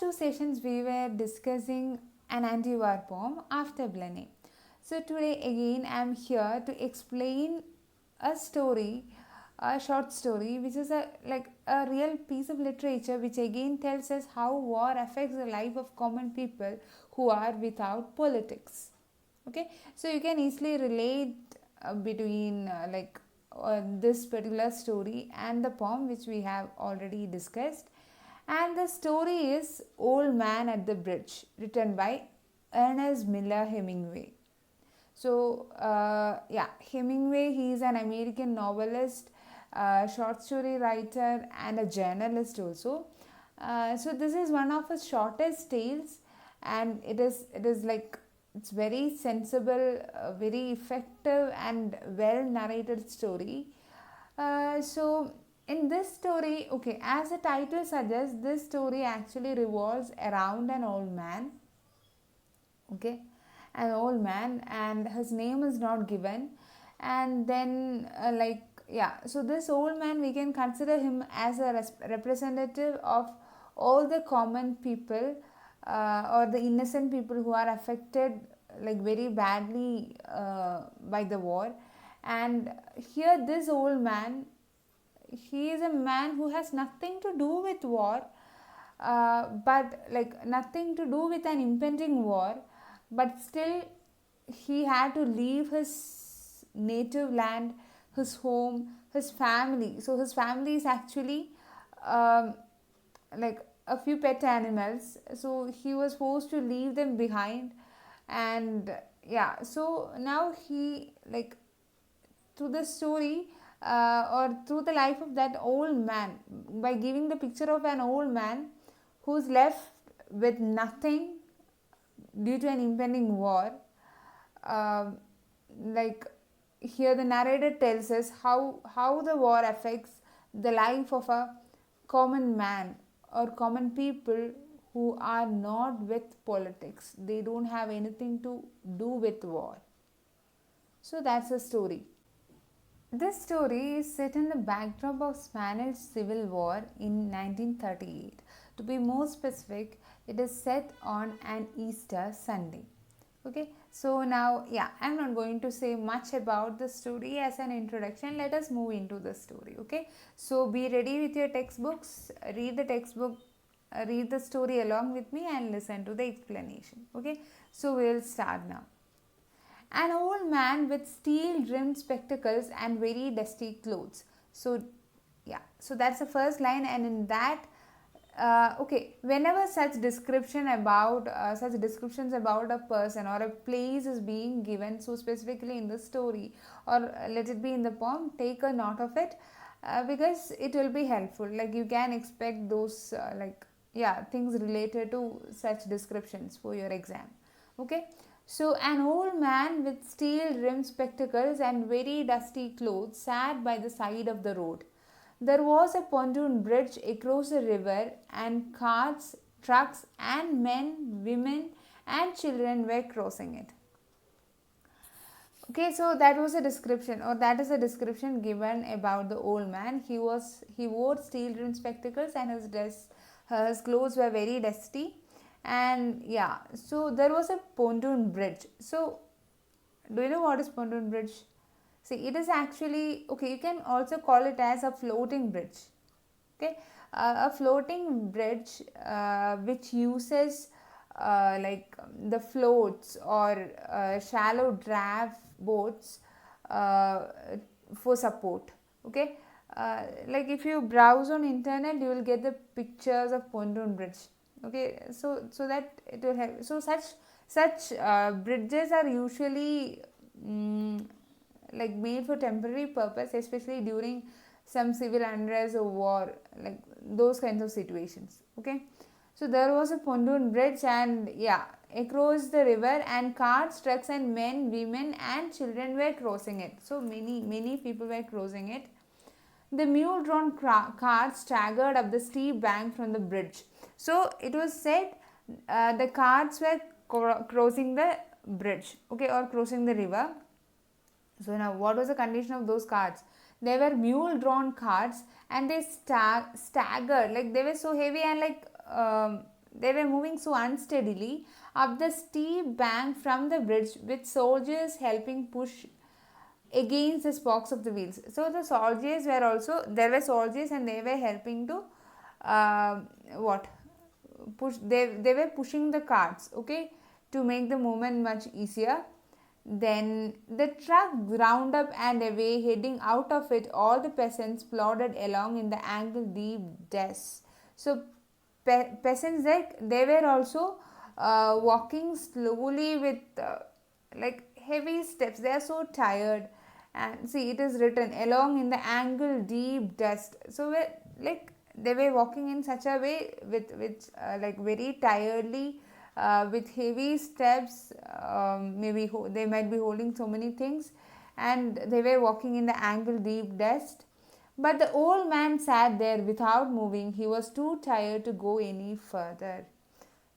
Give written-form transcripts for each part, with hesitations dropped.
two sessions we were discussing an anti-war poem after Blane. So today again I am here to explain a story, a short story, which is a real piece of literature, which again tells us how war affects the life of common people who are without politics. Okay, so you can easily relate between this particular story and the poem which we have already discussed. And the story is Old Man at the Bridge, written by Ernest Miller Hemingway. So, Hemingway, he is an American novelist, short story writer, and a journalist also. So, this is one of his shortest tales, and it is like it's very sensible, very effective, and well narrated story. In this story, okay, as the title suggests, this story actually revolves around an old man. Okay, an old man, and his name is not given. And then, so this old man, we can consider him as a representative of all the common people or the innocent people who are affected like very badly by the war. And here, this old man, he is a man who has nothing to do with war, but like nothing to do with an impending war, but still he had to leave his native land, his home, his family. So his family is actually um, like a few pet animals, so he was forced to leave them behind. And so now he, like, through the story or through the life of that old man, by giving the picture of an old man who's left with nothing due to an impending war. uh, like Here the narrator tells us how the war affects the life of a common man or common people who are not with politics. They don't have anything to do with war. So that's the story. This story is set in the backdrop of Spanish Civil War in 1938. To be more specific, it is set on an Easter Sunday. Okay, so now, I'm not going to say much about the story as an introduction. Let us move into the story. Okay, so be ready with your textbooks, read the textbook, read the story along with me, and listen to the explanation. Okay, so we'll start now. An old man with steel rimmed spectacles and very dusty clothes. So that's the first line. And in that, whenever such descriptions about a person or a place is being given, so specifically in the story, or let it be in the poem, take a note of it, because it will be helpful. Like, you can expect those things related to such descriptions for your exam. Okay, so an old man with steel rimmed spectacles and very dusty clothes sat by the side of the road. There was a pontoon bridge across the river, and carts, trucks, and men, women, and children were crossing it. Okay, so that was a description, or that is a description given about the old man. He wore steel rimmed spectacles, and his clothes were very dusty. And so there was a pontoon bridge. So do you know what is pontoon bridge? See, it is actually, okay, you can also call it as a floating bridge. Okay, a floating bridge which uses the floats or shallow draft boats for support. Okay, like if you browse on internet, you will get the pictures of pontoon bridge. Okay, so that it will help. So such bridges are usually made for temporary purpose, especially during some civil unrest or war, like those kinds of situations. Okay, so there was a pontoon bridge, and across the river, and carts, trucks, and men, women, and children were crossing it. So many people were crossing it. The mule-drawn cart staggered up the steep bank from the bridge. So it was said the carts were crossing the bridge, okay, or crossing the river. So now, what was the condition of those carts? They were mule-drawn carts, and they staggered, like they were so heavy, and they were moving so unsteadily up the steep bank from the bridge, with soldiers helping push against the spokes of the wheels. So the soldiers were also there were soldiers and they were helping to what push they were pushing the carts, okay, to make the movement much easier. Then the truck ground up and away, heading out of it. All the peasants plodded along in the ankle deep dust. So peasants, like, they were also walking slowly with like heavy steps. They are so tired, and see, it is written along in the ankle deep dust. So like they were walking in such a way with like very tiredly, with heavy steps. Maybe they might be holding so many things, and they were walking in the ankle deep dust. But the old man sat there without moving. He was too tired to go any further.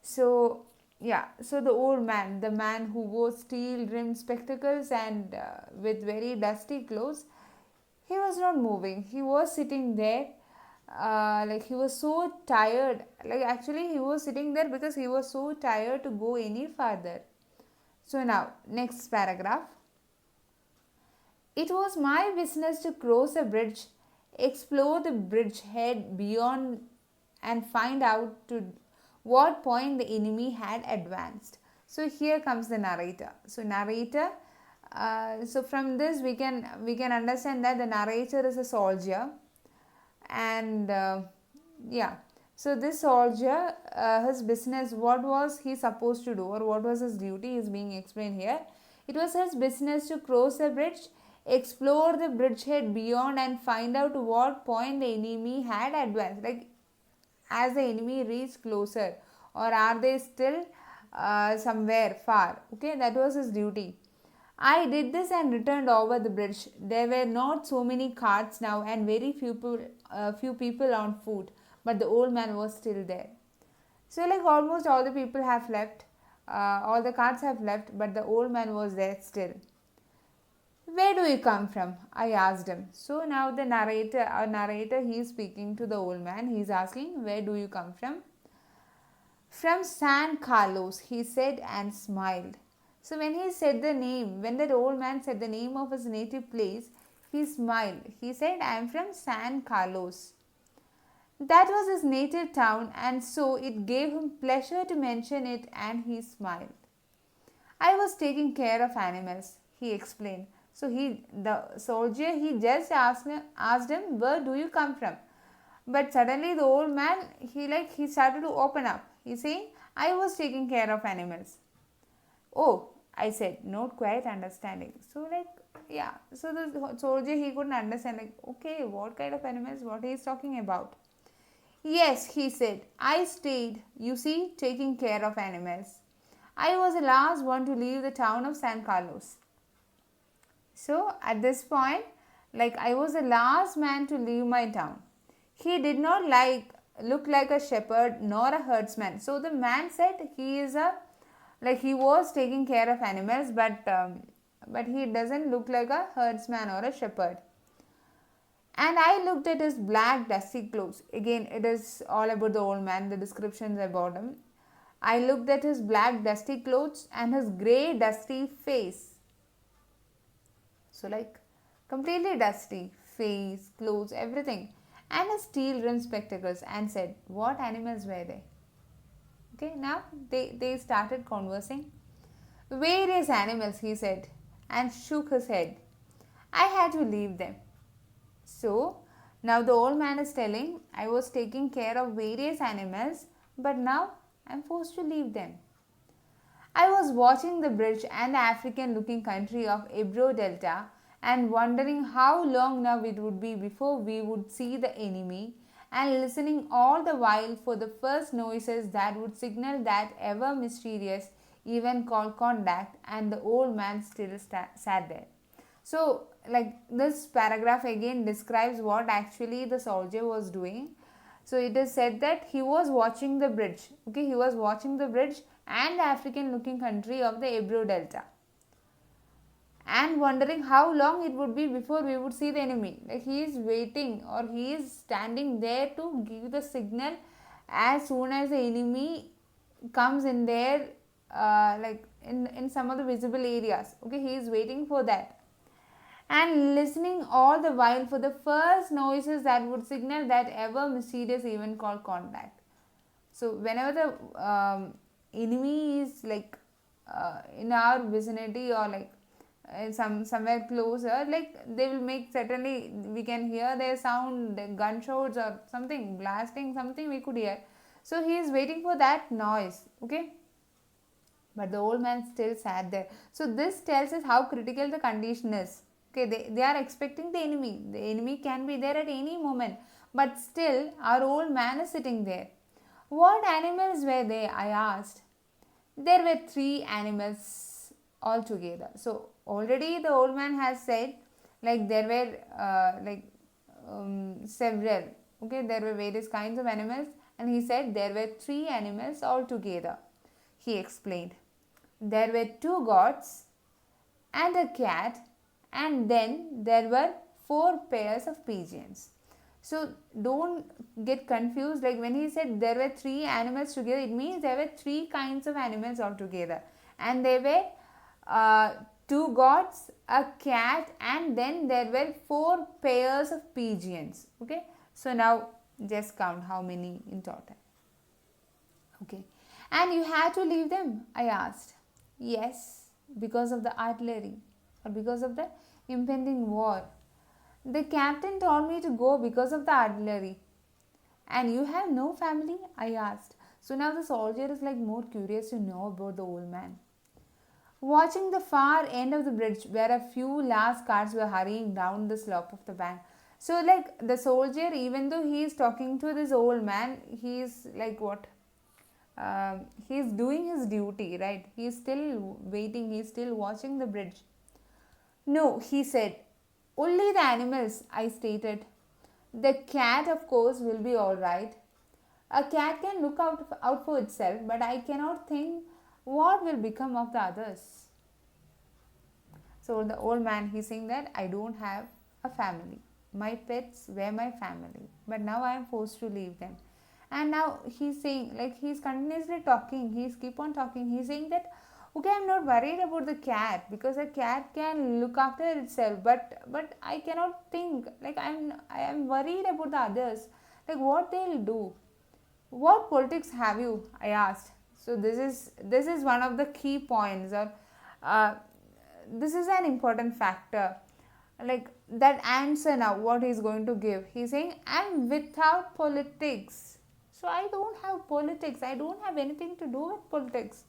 So, yeah, so the old man, the man who wore steel rimmed spectacles and with very dusty clothes, he was not moving. He was sitting there. Like, he was so tired. Like, actually, he was sitting there because he was so tired to go any further. So, now, next paragraph. It was my business to cross a bridge, explore the bridgehead beyond, and find out to what point the enemy had advanced. So here comes the narrator. So narrator. So from this we can understand that the narrator is a soldier, and yeah. So this soldier, his business, what was he supposed to do, or what was his duty, is being explained here. It was his business to cross the bridge, explore the bridgehead beyond, and find out to what point the enemy had advanced. Like, as the enemy reached closer, or are they still somewhere far. Okay, that was his duty. I did this and returned over the bridge. There were not so many carts now, and very few people on foot, but the old man was still there. So, like, almost all the people have left, all the carts have left, but the old man was there still. Where do you come from? I asked him. So now the narrator, he is speaking to the old man. He is asking, where do you come from? From San Carlos, he said, and smiled. So when that old man said the name of his native place, he smiled. He said, I am from San Carlos. That was his native town, and so it gave him pleasure to mention it, and he smiled. I was taking care of animals, he explained. So the soldier, he just asked him, where do you come from? But suddenly the old man, he started to open up. He saying, I was taking care of animals. Oh, I said, not quite understanding. So yeah, so the soldier, he couldn't understand, like, okay, what kind of animals, what he is talking about. Yes, he said, I stayed, you see, taking care of animals. I was the last one to leave the town of San Carlos. So at this point, like, I was the last man to leave my town. He did not look like a shepherd nor a herdsman. So the man said he was taking care of animals, but he doesn't look like a herdsman or a shepherd. And I looked at his black dusty clothes. Again, it is all about the old man, the descriptions about him. I looked at his black dusty clothes and his grey dusty face. So, like, completely dusty face, clothes, everything, and his steel rimmed spectacles, and said, what animals were they? Okay, now they started conversing. Various animals, he said, and shook his head. I had to leave them. So now the old man is telling, I was taking care of various animals, but now I am forced to leave them. I was watching the bridge and the African looking country of Ebro Delta, and wondering how long now it would be before we would see the enemy, and listening all the while for the first noises that would signal that ever mysterious event called contact, and the old man still sat there. So, like, this paragraph again describes what actually the soldier was doing. So it is said that he was watching the bridge. Okay, he was watching the bridge and the African looking country of the Ebro Delta, and wondering how long it would be before we would see the enemy. Like, he is waiting, or he is standing there to give the signal as soon as the enemy comes in there, like in some of the visible areas. Okay, he is waiting for that and listening all the while for the first noises that would signal that ever mysterious event called contact. So whenever the enemy is like in our vicinity, or like somewhere closer, like they will make, certainly we can hear their sound, the gunshots or something blasting, something we could hear. So he is waiting for that noise. Okay, but the old man still sat there. So this tells us how critical the condition is. Okay, they are expecting the enemy. The enemy can be there at any moment, but still our old man is sitting there. What animals were they? I asked. There were three animals altogether. So already the old man has said, like there were several. Okay, there were various kinds of animals, and he said there were three animals altogether. He explained. There were two goats and a cat, and then there were four pairs of pigeons. So don't get confused. Like when he said there were three animals together, it means there were three kinds of animals altogether, and there were two goats, a cat, and then there were four pairs of pigeons. Okay, so now just count how many in total. Okay, and you had to leave them? I asked. Yes, because of the artillery, or because of the impending war. The captain told me to go because of the artillery. And you have no family? I asked. So now the soldier is like more curious to know about the old man. Watching the far end of the bridge where a few last carts were hurrying down the slope of the bank. So like the soldier, even though he is talking to this old man, he is like what? He is doing his duty, right? He is still waiting, he is still watching the bridge. No, he said. Only the animals, I stated. The cat, of course, will be all right. A cat can look out for itself, but I cannot think what will become of the others. So the old man, he's saying that I don't have a family. My pets were my family, but now I am forced to leave them. And now he's saying, like he's continuously talking, he's keep on talking. He's saying that okay, I'm not worried about the cat because a cat can look after itself, but I cannot think, like I am worried about the others, like what they'll do. What politics have you? I asked. So this is one of the key points, or uh, this is an important factor. Like that answer now, what he's going to give. He's saying, I'm without politics. So I don't have politics. I don't have anything to do with politics.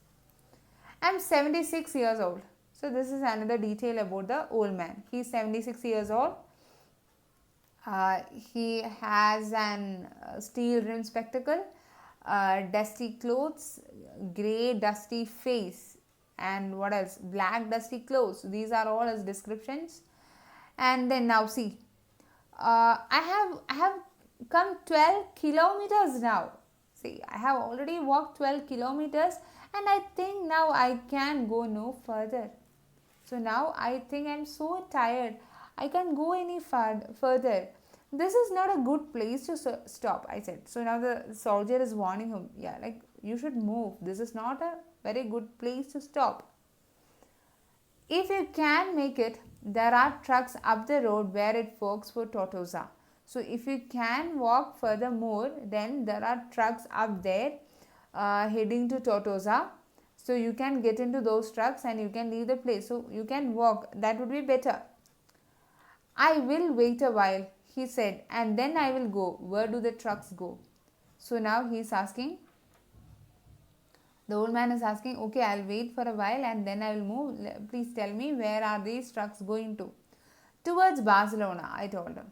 I'm 76 years old. So this is another detail about the old man. He's 76 years old. He has an steel rimmed spectacle, dusty clothes, grey dusty face, and what else? Black dusty clothes. These are all his descriptions. And then now see, I have come 12 kilometers now. See, I have already walked 12 kilometers, and I think now I can go no further. So now I think I'm so tired. I can't go any further. This is not a good place to stop, I said. So now the soldier is warning him. Yeah, like you should move. This is not a very good place to stop. If you can make it, there are trucks up the road where it forks for Tortosa. So if you can walk furthermore, then there are trucks up there heading to Tortosa. So you can get into those trucks and you can leave the place. So you can walk. That would be better. I will wait a while, he said, and then I will go. Where do the trucks go? So now he is asking. The old man is asking, okay, I'll wait for a while and then I will move. Please tell me, where are these trucks going to? Towards Barcelona, I told him.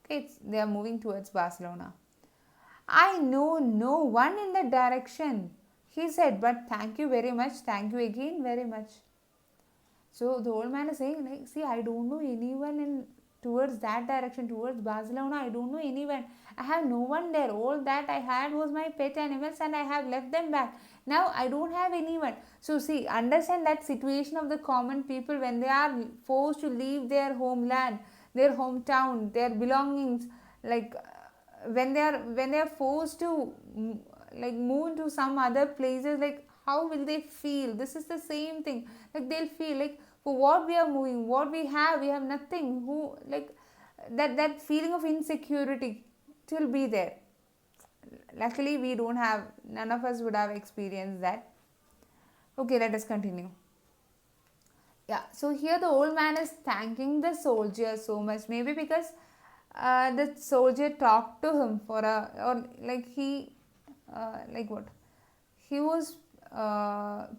Okay, they are moving towards Barcelona. I know no one in that direction, he said, but thank you very much. Thank you again very much. So the old man is saying, like, see, I don't know anyone in towards that direction, towards Barcelona. I don't know anyone. I have no one there. All that I had was my pet animals and I have left them back. Now I don't have anyone. So see, understand that situation of the common people when they are forced to leave their homeland, their hometown, their belongings, like when they are forced to like move to some other places, like how will they feel? This is the same thing. Like they'll feel like, for what we are moving, what we have nothing. Who, like, that feeling of insecurity, it will be there. Luckily, we don't have, none of us would have experienced that. Okay, let us continue. Yeah, so here the old man is thanking the soldier so much, maybe because the soldier talked to him for a, or like he, like what? He was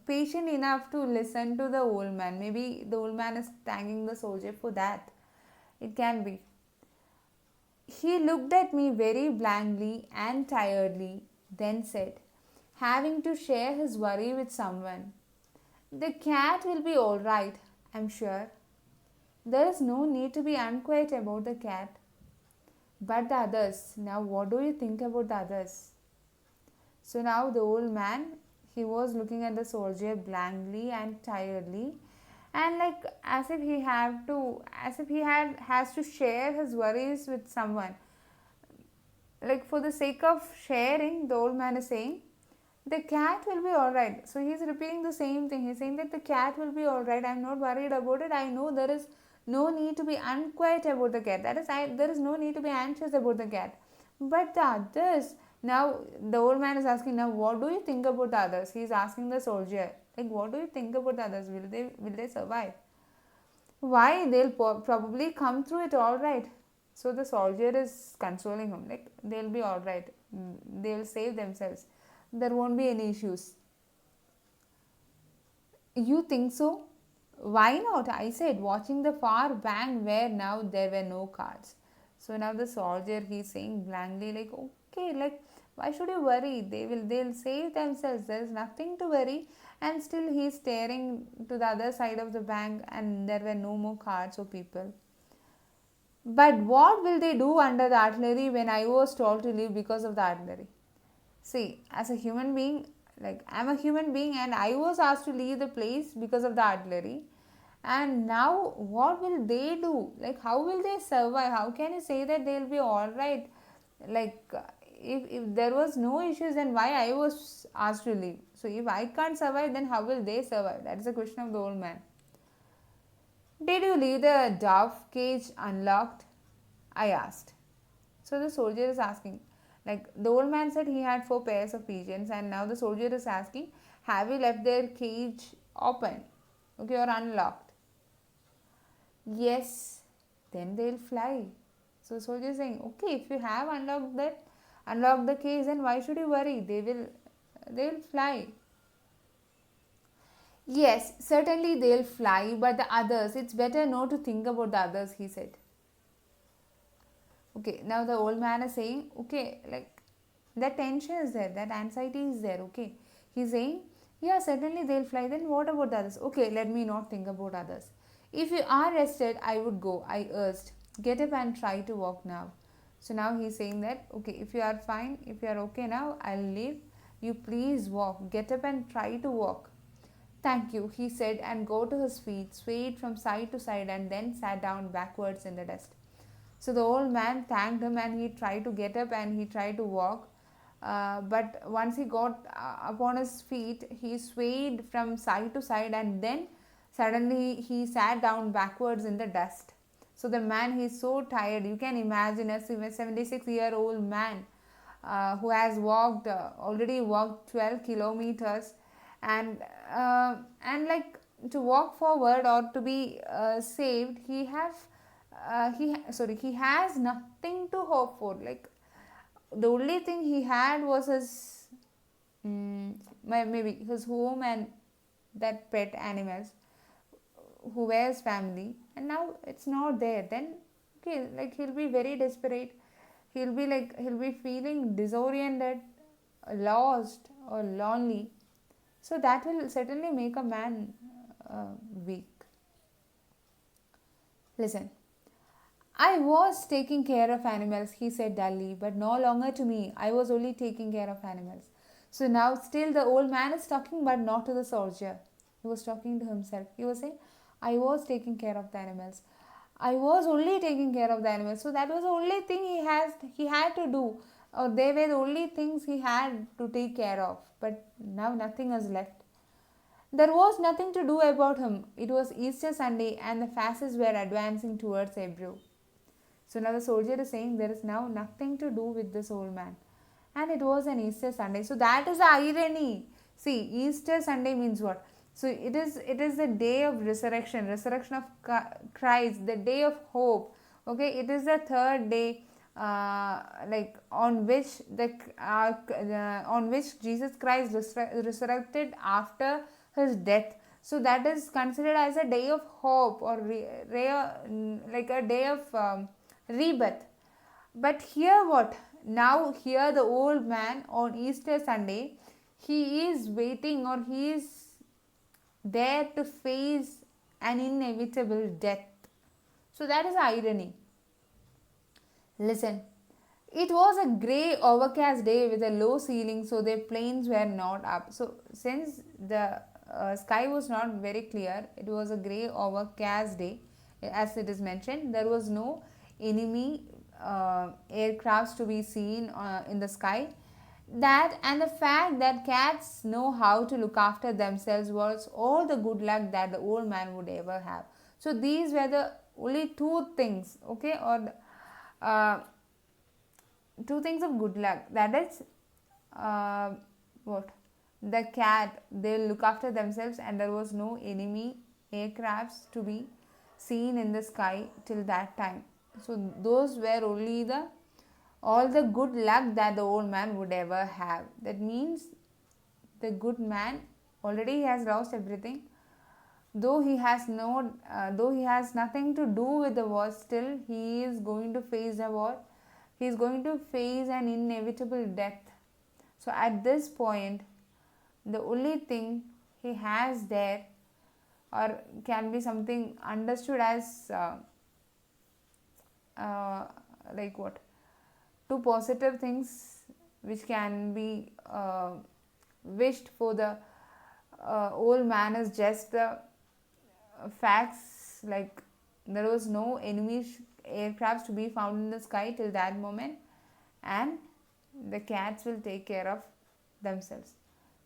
patient enough to listen to the old man. Maybe the old man is thanking the soldier for that. It can be. He looked at me very blankly and tiredly, then said, having to share his worry with someone, the cat will be all right, I'm sure. There is no need to be unquiet about the cat. But the others, now what do you think about the others? So now the old man, he was looking at the soldier blankly and tiredly, and like as if he had to, as if he has to share his worries with someone. Like for the sake of sharing, the old man is saying, the cat will be alright. So he's repeating the same thing. He's saying that the cat will be alright. I'm not worried about it. I know there is no need to be unquiet about the cat. That is, there is no need to be anxious about the cat. But the others, now the old man is asking, now what do you think about the others? He's asking the soldier, like, what do you think about the others? Will they survive? Why? They'll probably come through it all right. So the soldier is consoling him, like they'll be all right. They'll save themselves. There won't be any issues. You think so? Why not? I said, watching the far bank where now there were no cars. So now the soldier, he's saying blankly, like, okay, like, why should you worry? They'll save themselves. There is nothing to worry. And still he's staring to the other side of the bank, and there were no more cars or people. But what will they do under the artillery when I was told to leave because of the artillery? See, as a human being, like I'm a human being and I was asked to leave the place because of the artillery. And now what will they do? Like, how will they survive? How can you say that they'll be alright? Like, if there was no issues, then why I was asked to leave? So if I can't survive, then how will they survive? That is the question of the old man. Did you leave the dove cage unlocked? I asked. So the soldier is asking. Like the old man said he had 4 pairs of pigeons, and now the soldier is asking, have you left their cage open? Okay, or unlocked? Yes, then they'll fly. So the soldier is saying, okay, if you have unlocked the cage, then why should you worry? They will fly. Yes, certainly they'll fly, but the others, it's better not to think about the others, he said. Okay, now the old man is saying, okay, like that tension is there, that anxiety is there, okay. He's saying, yeah, certainly they'll fly, then what about the others? Okay, let me not think about others. If you are rested, I would go, I urged. Get up and try to walk now. So now he's saying that, okay, if you are fine, if you are okay now, I'll leave. You please walk, get up and try to walk. Thank you, he said, and got to his feet, swayed from side to side, and then sat down backwards in the dust. So the old man thanked him, and he tried to get up and he tried to walk. But once he got upon his feet, he swayed from side to side, and then suddenly he sat down backwards in the dust. So the man, he's so tired. You can imagine a 76-year-old man who has already walked 12 kilometers, and like to walk forward or to be saved, he has nothing to hope for. Like the only thing he had was his maybe his home and that pet animals who were his family, and now it's not there. Then okay, like he'll be very desperate. He'll be feeling disoriented, lost or lonely. So that will certainly make a man weak. Listen, I was taking care of animals, he said dully, but no longer to me. I was only taking care of animals. So now still the old man is talking, but not to the soldier. He was talking to himself. He was saying, I was taking care of the animals. I was only taking care of the animals. So that was the only thing he had to do. or they were the only things he had to take care of. But now nothing is left. There was nothing to do about him. It was Easter Sunday and the fasces were advancing towards Hebrew. So now the soldier is saying there is now nothing to do with this old man. And it was an Easter Sunday. So that is the irony. See, Easter Sunday means what? So it is the day of resurrection of Christ, the day of hope. Okay, it is the third day, like on which Jesus Christ resurrected after his death. So that is considered as a day of hope, or like a day of rebirth. But here what? Now here the old man on Easter Sunday, he is waiting, or he is there to face an inevitable death. So that is irony. Listen, it was a grey overcast day with a low ceiling, so their planes were not up. So since the sky was not very clear, it was a grey overcast day, as it is mentioned. There was no enemy aircrafts to be seen in the sky. That and the fact that cats know how to look after themselves was all the good luck that the old man would ever have. So these were the only two things, okay, or two things of good luck. That is, what? The cat, they'll look after themselves, and there was no enemy aircrafts to be seen in the sky till that time. So those were only all the good luck that the old man would ever have. That means the good man already has lost everything. Though he has nothing to do with the war, still he is going to face a war. He is going to face an inevitable death. So at this point, the only thing he has there, or can be something understood as like what? Two positive things which can be wished for the old man is just the facts, like there was no enemy aircrafts to be found in the sky till that moment, and the cats will take care of themselves,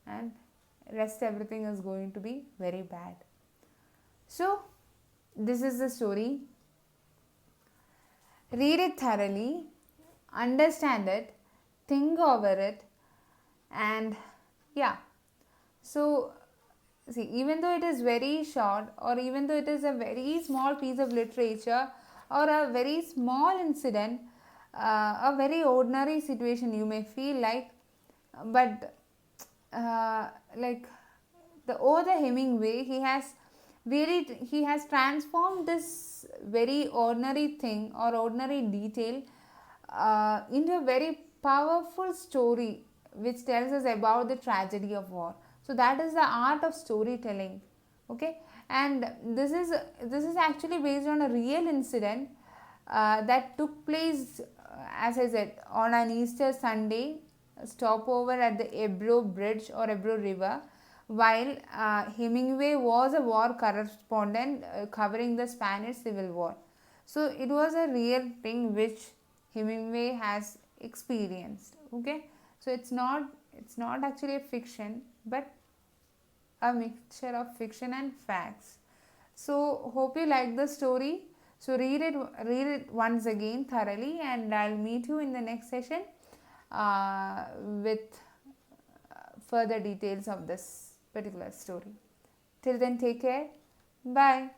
and rest everything is going to be very bad. So this is the story. Read it thoroughly, understand it, think over it, and yeah. So see, even though it is very short, or even though it is a very small piece of literature, or a very small incident, a very ordinary situation you may feel like, but like the author Hemingway, he has transformed this very ordinary thing or ordinary detail into a very powerful story which tells us about the tragedy of war. So that is the art of storytelling. Okay, and this is actually based on a real incident that took place, as I said, on an Easter Sunday, stopover at the Ebro Bridge or Ebro River, while Hemingway was a war correspondent covering the Spanish Civil War. So it was a real thing which Hemingway has experienced. Okay, so it's not actually a fiction, but a mixture of fiction and facts. So hope you like the story. So read it once again thoroughly, and I'll meet you in the next session with further details of this particular story. Till then, take care. Bye.